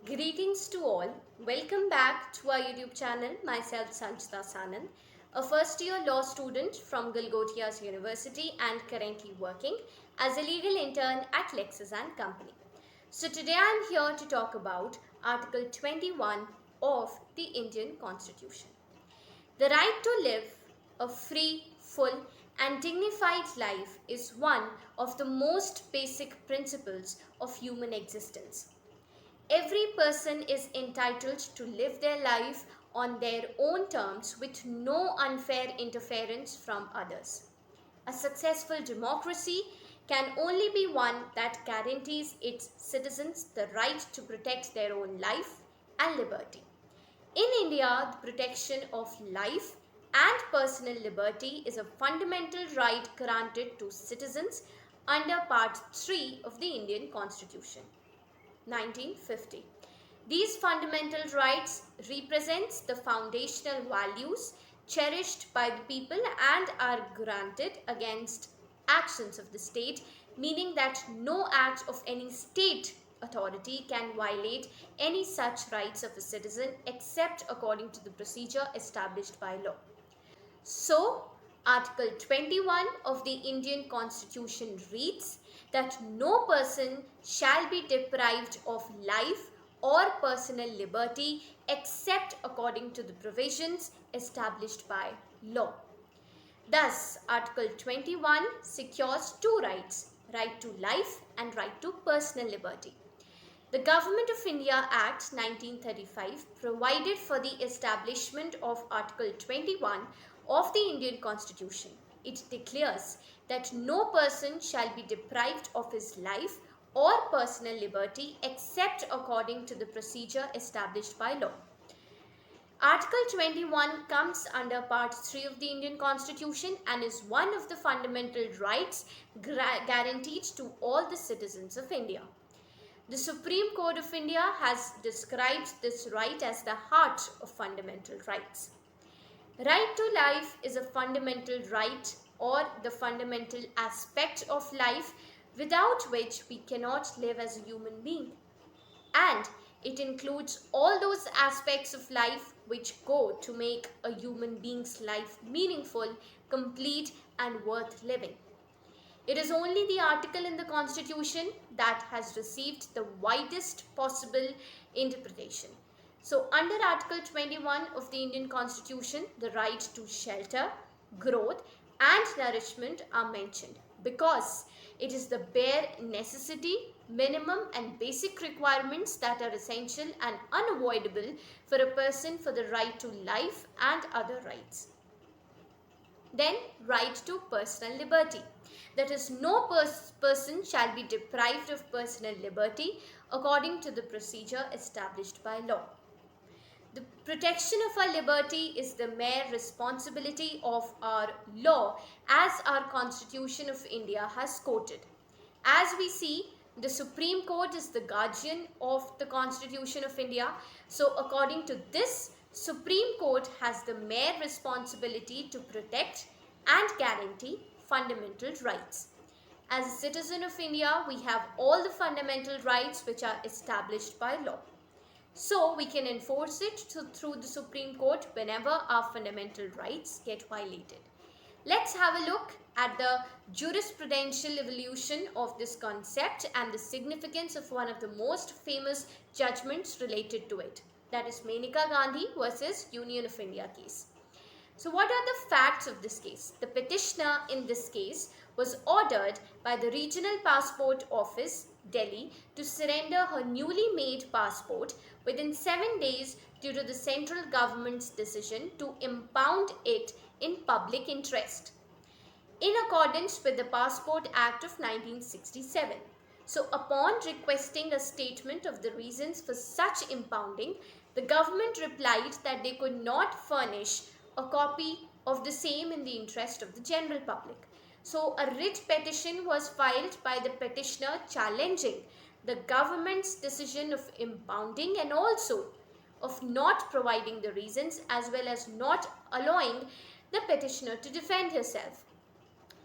Greetings to all. Welcome back to our YouTube channel. Myself Sanchita Sanand, a first year law student from Galgotias University and currently working as a legal intern at Lexis and Company. So today I am here to talk about Article 21 of the Indian Constitution. The right to live a free, full, and dignified life is one of the most basic principles of human existence. Every person is entitled to live their life on their own terms with no unfair interference from others. A successful democracy can only be one that guarantees its citizens the right to protect their own life and liberty. In India, the protection of life and personal liberty is a fundamental right granted to citizens under Part 3 of the Indian Constitution, 1950. These fundamental rights represents the foundational values cherished by the people and are granted against actions of the state, meaning that no act of any state authority can violate any such rights of a citizen except according to the procedure established by law. So, Article 21 of the Indian Constitution reads that no person shall be deprived of life or personal liberty except according to the provisions established by law. Thus, Article 21 secures two rights, right to life and right to personal liberty. The Government of India Act 1935 provided for the establishment of Article 21 of the Indian Constitution. It declares that no person shall be deprived of his life or personal liberty except according to the procedure established by law. Article 21 comes under Part 3 of the Indian Constitution and is one of the fundamental rights guaranteed to all the citizens of India. The Supreme Court of India has described this right as the heart of fundamental rights. Right to life is a fundamental right or the fundamental aspect of life without which we cannot live as a human being. And it includes all those aspects of life which go to make a human being's life meaningful, complete, and worth living. It is only the article in the Constitution that has received the widest possible interpretation. So, under Article 21 of the Indian Constitution, the right to shelter, growth, and nourishment are mentioned because it is the bare necessity, minimum, and basic requirements that are essential and unavoidable for a person for the right to life and other rights. Then, right to personal liberty. That is, no person shall be deprived of personal liberty according to the procedure established by law. The protection of our liberty is the mere responsibility of our law, as our Constitution of India has quoted. As we see, the Supreme Court is the guardian of the Constitution of India. So, according to this, Supreme Court has the mere responsibility to protect and guarantee fundamental rights. As a citizen of India, we have all the fundamental rights which are established by law. So, we can enforce it through the Supreme Court whenever our fundamental rights get violated. Let's have a look at the jurisprudential evolution of this concept and the significance of one of the most famous judgments related to it. That is Maneka Gandhi versus Union of India case. So what are the facts of this case? The petitioner in this case was ordered by the Regional Passport Office, Delhi, to surrender her newly made passport within 7 days due to the central government's decision to impound it in public interest, in accordance with the Passport Act of 1967. So upon requesting a statement of the reasons for such impounding, the government replied that they could not furnish a copy of the same in the interest of the general public. So a writ petition was filed by the petitioner challenging the government's decision of impounding and also of not providing the reasons as well as not allowing the petitioner to defend herself.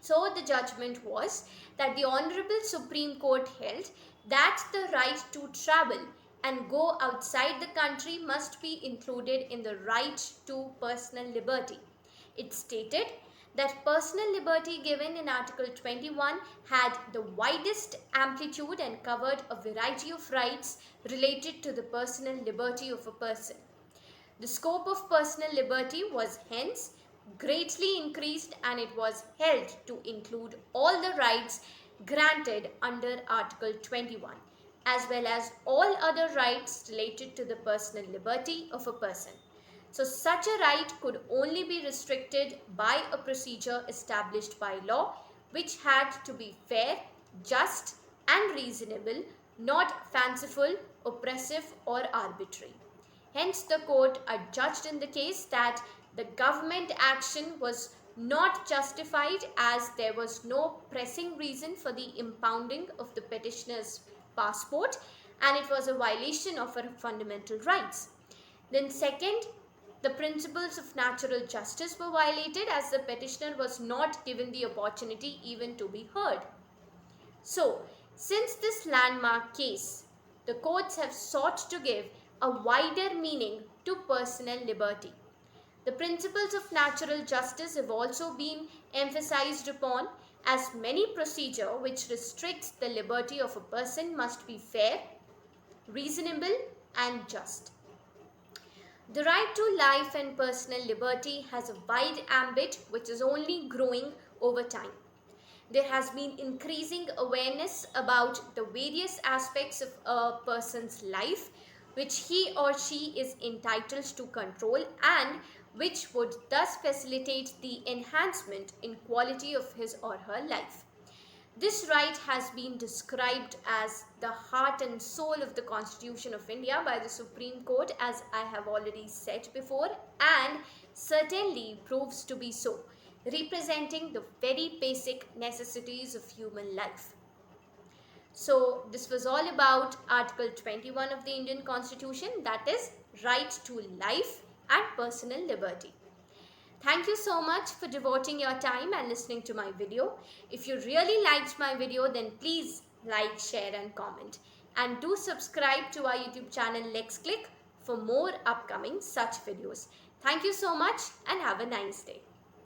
So the judgment was that the Honorable Supreme Court held that the right to travel and go outside the country must be included in the right to personal liberty. It stated that personal liberty given in Article 21 had the widest amplitude and covered a variety of rights related to the personal liberty of a person. The scope of personal liberty was hence greatly increased, and it was held to include all the rights granted under Article 21, as well as all other rights related to the personal liberty of a person. So such a right could only be restricted by a procedure established by law, which had to be fair, just and reasonable, not fanciful, oppressive or arbitrary. Hence, the court adjudged in the case that the government action was not justified, as there was no pressing reason for the impounding of the petitioner's passport, and it was a violation of her fundamental rights. Then second, the principles of natural justice were violated, as the petitioner was not given the opportunity even to be heard. So, since this landmark case, the courts have sought to give a wider meaning to personal liberty. The principles of natural justice have also been emphasized upon, as many procedure which restricts the liberty of a person must be fair, reasonable and just. The right to life and personal liberty has a wide ambit which is only growing over time. There has been increasing awareness about the various aspects of a person's life which he or she is entitled to control, and which would thus facilitate the enhancement in quality of his or her life. This right has been described as the heart and soul of the Constitution of India by the Supreme Court, as I have already said before, and certainly proves to be so, representing the very basic necessities of human life. So this was all about Article 21 of the Indian Constitution, that is right to life and personal liberty. Thank you so much for devoting your time and listening to my video. If you really liked my video, then please like, share and comment. And do subscribe to our YouTube channel LexClick for more upcoming such videos. Thank you so much and have a nice day.